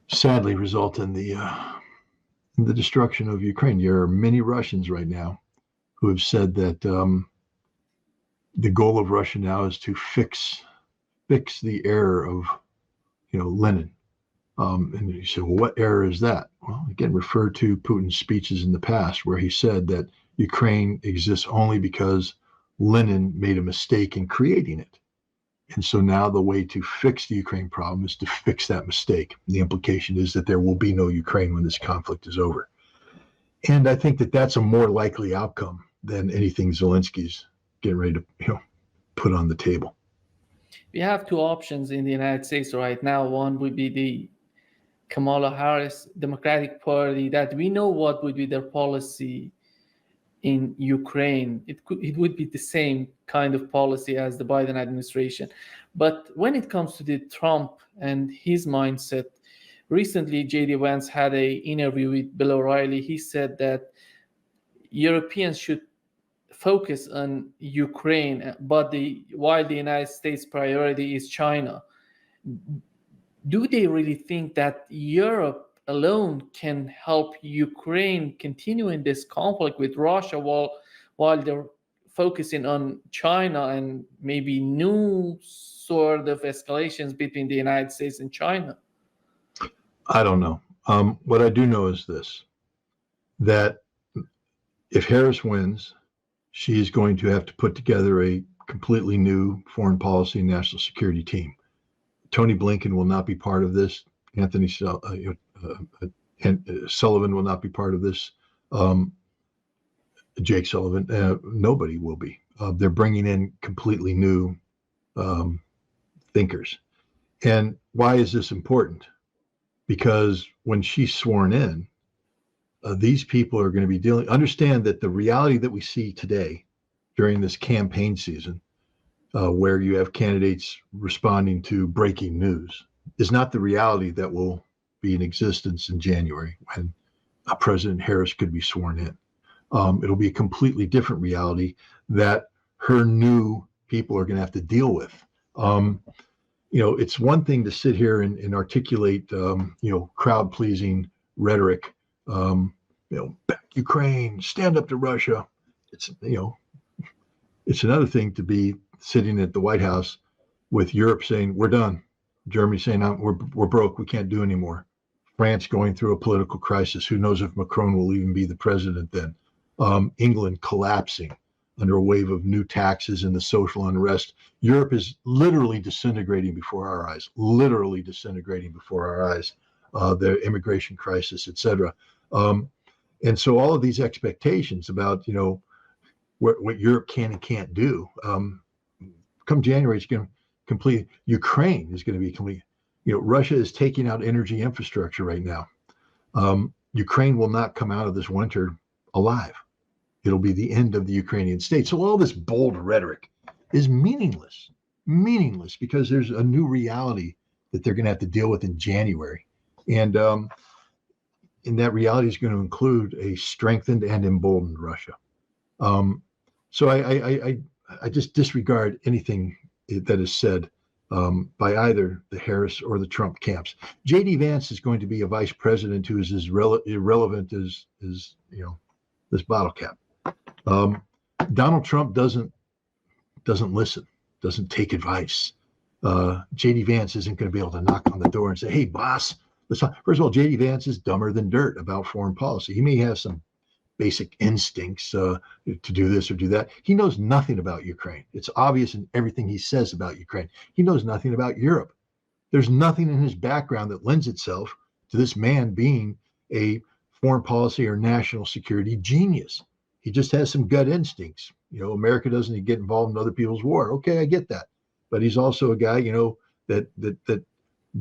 sadly result in the destruction of Ukraine. There are many Russians right now who have said that the goal of Russia now is to fix the error of Lenin. And you say, well, what error is that? Well, again, refer to Putin's speeches in the past where he said that Ukraine exists only because Lenin made a mistake in creating it. And so now the way to fix the Ukraine problem is to fix that mistake. The implication is that there will be no Ukraine when this conflict is over. And I think that that's a more likely outcome than anything Zelensky's getting ready to put on the table. We have two options in the United States right now. One would be the Kamala Harris Democratic Party, that we know what would be their policy in Ukraine. It would be the same kind of policy as the Biden administration. But when it comes to the Trump and his mindset, recently J.D. Vance had an interview with Bill O'Reilly. He said that Europeans should focus on Ukraine, but while the United States priority is China. Do they really think that Europe alone can help Ukraine continue in this conflict with Russia while they're focusing on China and maybe new sort of escalations between the United States and China? I don't know. What I do know is this, that if Harris wins, she is going to have to put together a completely new foreign policy and national security team. Tony Blinken will not be part of this. Anthony Sullivan will not be part of this. Jake Sullivan, nobody will be. They're bringing in completely new thinkers. And why is this important? Because when she's sworn in, these people are going to be understand that the reality that we see today during this campaign season, where you have candidates responding to breaking news, is not the reality that will be in existence in January when President Harris could be sworn in. It'll be a completely different reality that her new people are going to have to deal with. It's one thing to sit here and articulate, crowd-pleasing rhetoric, back Ukraine, stand up to Russia. It's another thing to be sitting at the White House with Europe saying, we're done. Germany saying, we're broke, we can't do anymore. France going through a political crisis. Who knows if Macron will even be the president then? England collapsing under a wave of new taxes and the social unrest. Europe is literally disintegrating before our eyes, the immigration crisis, et cetera. And so all of these expectations about, what Europe can and can't do, come January, it's going to complete. Ukraine is going to be complete. Russia is taking out energy infrastructure right now. Ukraine will not come out of this winter alive. It'll be the end of the Ukrainian state. So all this bold rhetoric is meaningless because there's a new reality that they're going to have to deal with in January. And that reality is going to include a strengthened and emboldened Russia. So I just disregard anything that is said by either the Harris or the Trump camps. J.D. Vance is going to be a vice president who is as irrelevant as this bottle cap. Donald Trump doesn't listen, doesn't take advice. J.D. Vance isn't going to be able to knock on the door and say, hey, boss. First of all, J.D. Vance is dumber than dirt about foreign policy. He may have some basic instincts to do this or do that. He knows nothing about Ukraine. It's obvious in everything he says about Ukraine. He knows nothing about Europe. There's nothing in his background that lends itself to this man being a foreign policy or national security genius. He just has some gut instincts. America doesn't get involved in other people's war. Okay, I get that. But he's also a guy, that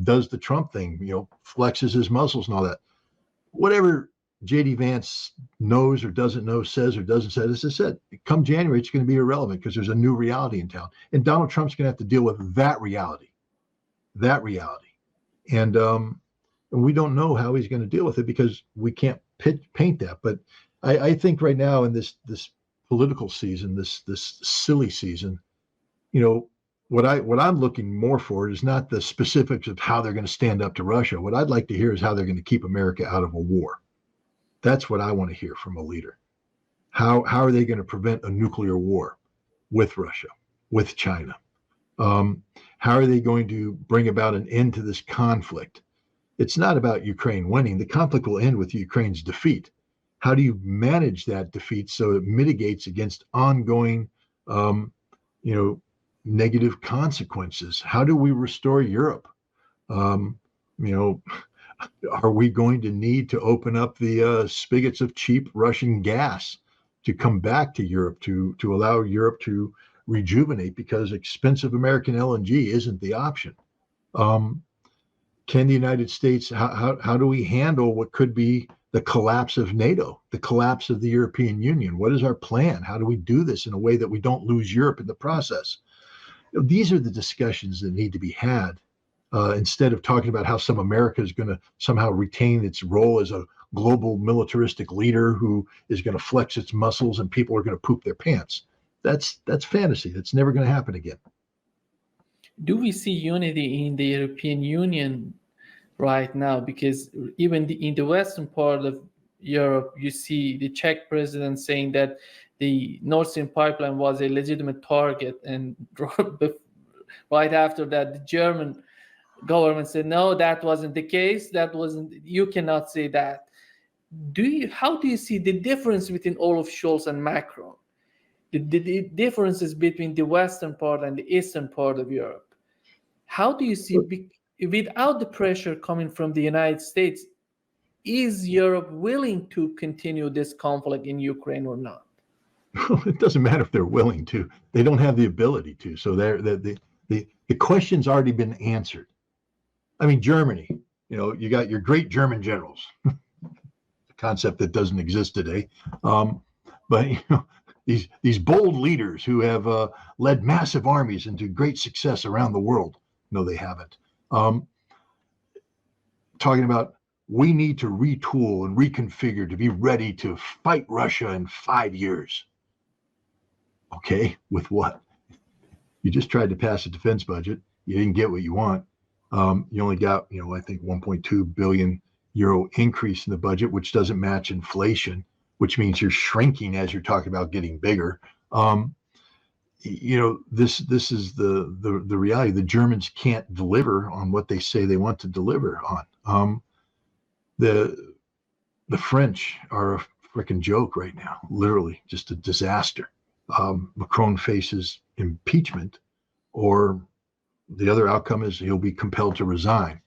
does the Trump thing, flexes his muscles and all that. Whatever J.D. Vance knows or doesn't know, says or doesn't say, as I said, come January, it's going to be irrelevant because there's a new reality in town. And Donald Trump's going to have to deal with that reality. And we don't know how he's going to deal with it because we can't paint that. But I think right now in this political season, this silly season, what I'm looking more for is not the specifics of how they're going to stand up to Russia. What I'd like to hear is how they're going to keep America out of a war. That's what I want to hear from a leader. How are they going to prevent a nuclear war with Russia, with China? How are they going to bring about an end to this conflict? It's not about Ukraine winning. The conflict will end with Ukraine's defeat. How do you manage that defeat so it mitigates against ongoing, you know, negative consequences? How do we restore Europe? You know, are we going to need to open up the spigots of cheap Russian gas to come back to Europe to allow Europe to rejuvenate, because expensive American LNG isn't the option? Can the United States, how do we handle what could be the collapse of NATO, the collapse of the European Union? What is our plan? How do we do this in a way that we don't lose Europe in the process? These are the discussions that need to be had, instead of talking about how some America is going to somehow retain its role as a global militaristic leader who is going to flex its muscles and people are going to poop their pants. That's fantasy. That's never going to happen again. Do we see unity in the European Union right now? Because even in the western part of Europe, you see the Czech president saying that the Nord Stream pipeline was a legitimate target, and right after that, the German government said, no, that wasn't the case. You cannot say that. How do you see the difference between Olaf Scholz and Macron? The differences between the western part and the eastern part of Europe? How do you see, without the pressure coming from the United States, is Europe willing to continue this conflict in Ukraine or not? It doesn't matter if they're willing to. They don't have the ability to. So the question's already been answered. I mean, Germany, you got your great German generals, a concept that doesn't exist today. But these bold leaders who have led massive armies into great success around the world. No, they haven't. Talking about, we need to retool and reconfigure to be ready to fight Russia in 5 years. Okay, with what? You just tried to pass a defense budget. You didn't get what you want. You only got, I think 1.2 billion euro increase in the budget, which doesn't match inflation, which means you're shrinking as you're talking about getting bigger. This is the reality. The Germans can't deliver on what they say they want to deliver on. The French are a freaking joke right now, literally just a disaster. Macron faces impeachment, or the other outcome is he'll be compelled to resign.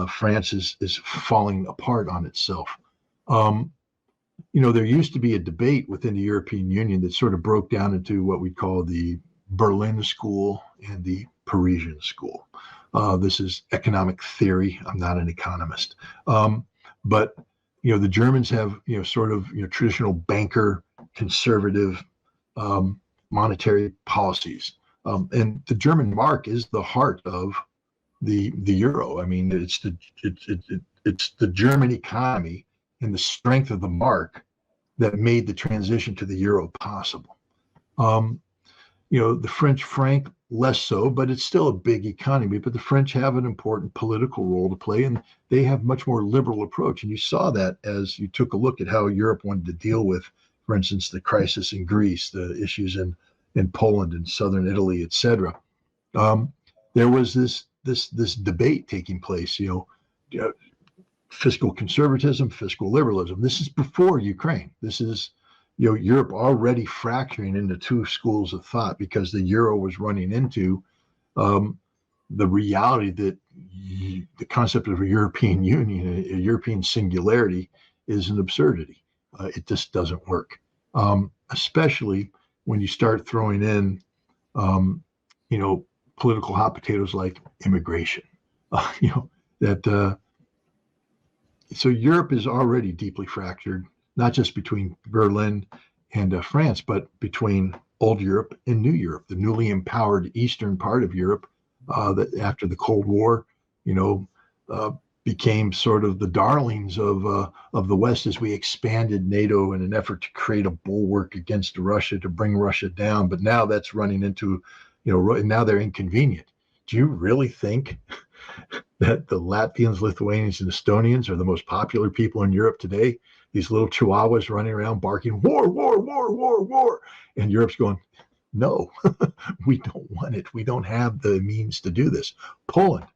France is falling apart on itself. There used to be a debate within the European Union that sort of broke down into what we call the Berlin School and the Parisian School. This is economic theory. I'm not an economist. But the Germans have, sort of, traditional banker, conservative monetary policies. And the German mark is the heart of the euro. I mean, it's the German economy and the strength of the mark that made the transition to the euro possible. The French franc, less so, but it's still a big economy. But the French have an important political role to play, and they have much more liberal approach. And you saw that as you took a look at how Europe wanted to deal with, for instance, the crisis in Greece, the issues in Poland and southern Italy, et cetera. There was this debate taking place, fiscal conservatism, fiscal liberalism. This is before Ukraine. This is, Europe already fracturing into two schools of thought, because the euro was running into the reality that the concept of a European Union, a European singularity, is an absurdity. It just doesn't work, especially when you start throwing in, political hot potatoes like immigration. So Europe is already deeply fractured, not just between Berlin and France, but between old Europe and new Europe, the newly empowered eastern part of Europe that after the Cold War, became sort of the darlings of the West as we expanded NATO in an effort to create a bulwark against Russia, to bring Russia down. But now that's running into and now they're inconvenient. Do you really think that the Latvians, Lithuanians, and Estonians are the most popular people in Europe today? These little chihuahuas running around barking, war, war, war, war, war. And Europe's going, no, we don't want it. We don't have the means to do this. Poland,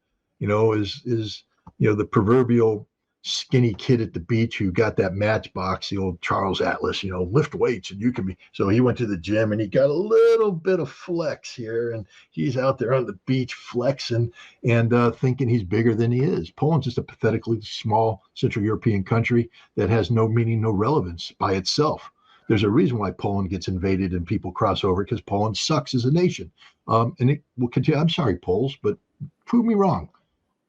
is the proverbial skinny kid at the beach who got that matchbox, the old Charles Atlas, lift weights and you can be. So he went to the gym and he got a little bit of flex here, and he's out there on the beach flexing and thinking he's bigger than he is. Poland's just a pathetically small Central European country that has no meaning, no relevance by itself. There's a reason why Poland gets invaded and people cross over, because Poland sucks as a nation. And it will continue. I'm sorry, Poles, but prove me wrong.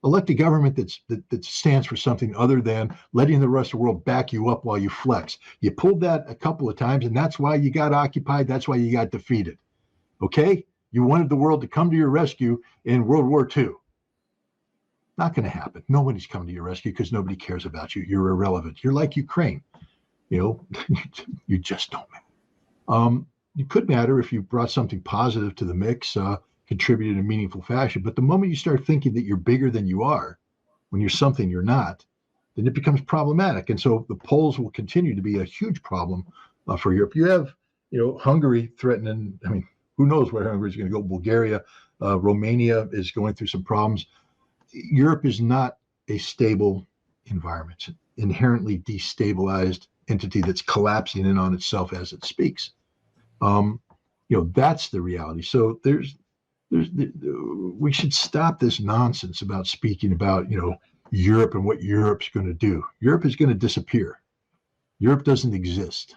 Elect a government that stands for something other than letting the rest of the world back you up while you flex. You pulled that a couple of times, and that's why you got occupied. That's why you got defeated. Okay? You wanted the world to come to your rescue in World War II. Not going to happen. Nobody's coming to your rescue because nobody cares about you. You're irrelevant. You're like Ukraine. You just don't matter. You could matter if you brought something positive to the mix, contributed in a meaningful fashion. But the moment you start thinking that you're bigger than you are, when you're something you're not, then it becomes problematic. And so the Poles will continue to be a huge problem for Europe. You have, Hungary threatening. I mean, who knows where Hungary is going to go? Bulgaria, Romania is going through some problems. Europe is not a stable environment. It's an inherently destabilized entity that's collapsing in on itself as it speaks. That's the reality. So we should stop this nonsense about speaking about, Europe and what Europe's going to do. Europe is going to disappear. Europe doesn't exist.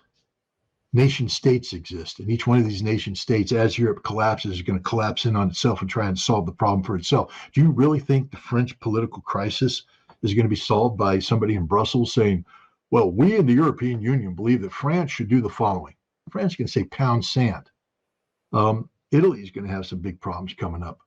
Nation states exist. And each one of these nation states, as Europe collapses, is going to collapse in on itself and try and solve the problem for itself. Do you really think the French political crisis is going to be solved by somebody in Brussels saying, well, we in the European Union believe that France should do the following? France is going to say pound sand. Italy is going to have some big problems coming up.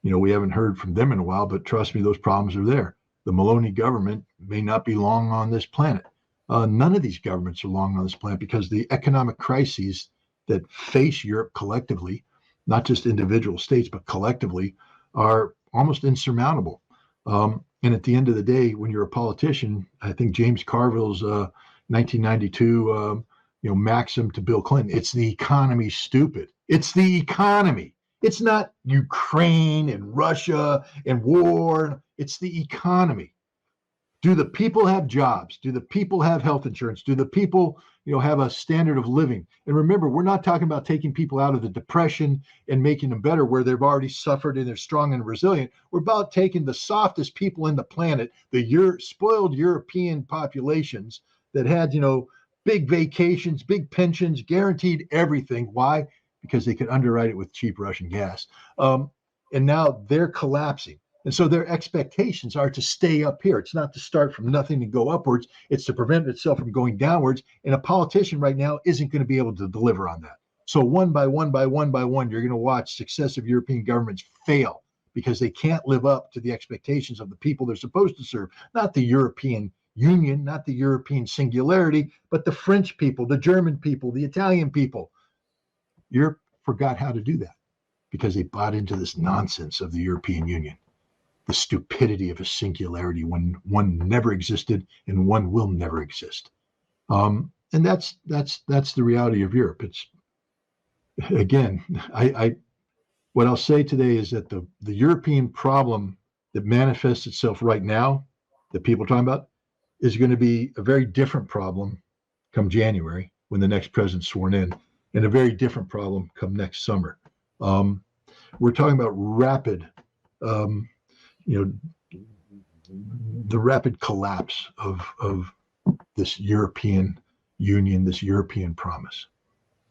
We haven't heard from them in a while, but trust me, those problems are there. The Meloni government may not be long on this planet. None of these governments are long on this planet because the economic crises that face Europe collectively, not just individual states, but collectively, are almost insurmountable. And at the end of the day, when you're a politician, I think James Carville's 1992 maxim to Bill Clinton, it's the economy, stupid. It's the economy. It's not Ukraine and Russia and war. It's the economy. Do the people have jobs? Do the people have health insurance? Do the people, have a standard of living? And remember, we're not talking about taking people out of the depression and making them better where they've already suffered and they're strong and resilient. We're about taking the softest people in the planet, the spoiled European populations that had, big vacations, big pensions, guaranteed everything. Why? Because they could underwrite it with cheap Russian gas. And now they're collapsing. And so their expectations are to stay up here. It's not to start from nothing and go upwards. It's to prevent itself from going downwards. And a politician right now isn't going to be able to deliver on that. So one by one, you're going to watch successive European governments fail because they can't live up to the expectations of the people they're supposed to serve, not the European Union, not the European singularity, but the French people, the German people, the Italian people. Europe forgot how to do that because they bought into this nonsense of the European Union, the stupidity of a singularity when one never existed and one will never exist. And that's the reality of Europe. It's, again, what I'll say today is that the European problem that manifests itself right now, that people are talking about, is going to be a very different problem come January when the next president's sworn in, and a very different problem come next summer. We're talking about rapid, the rapid collapse of this European Union, this European promise.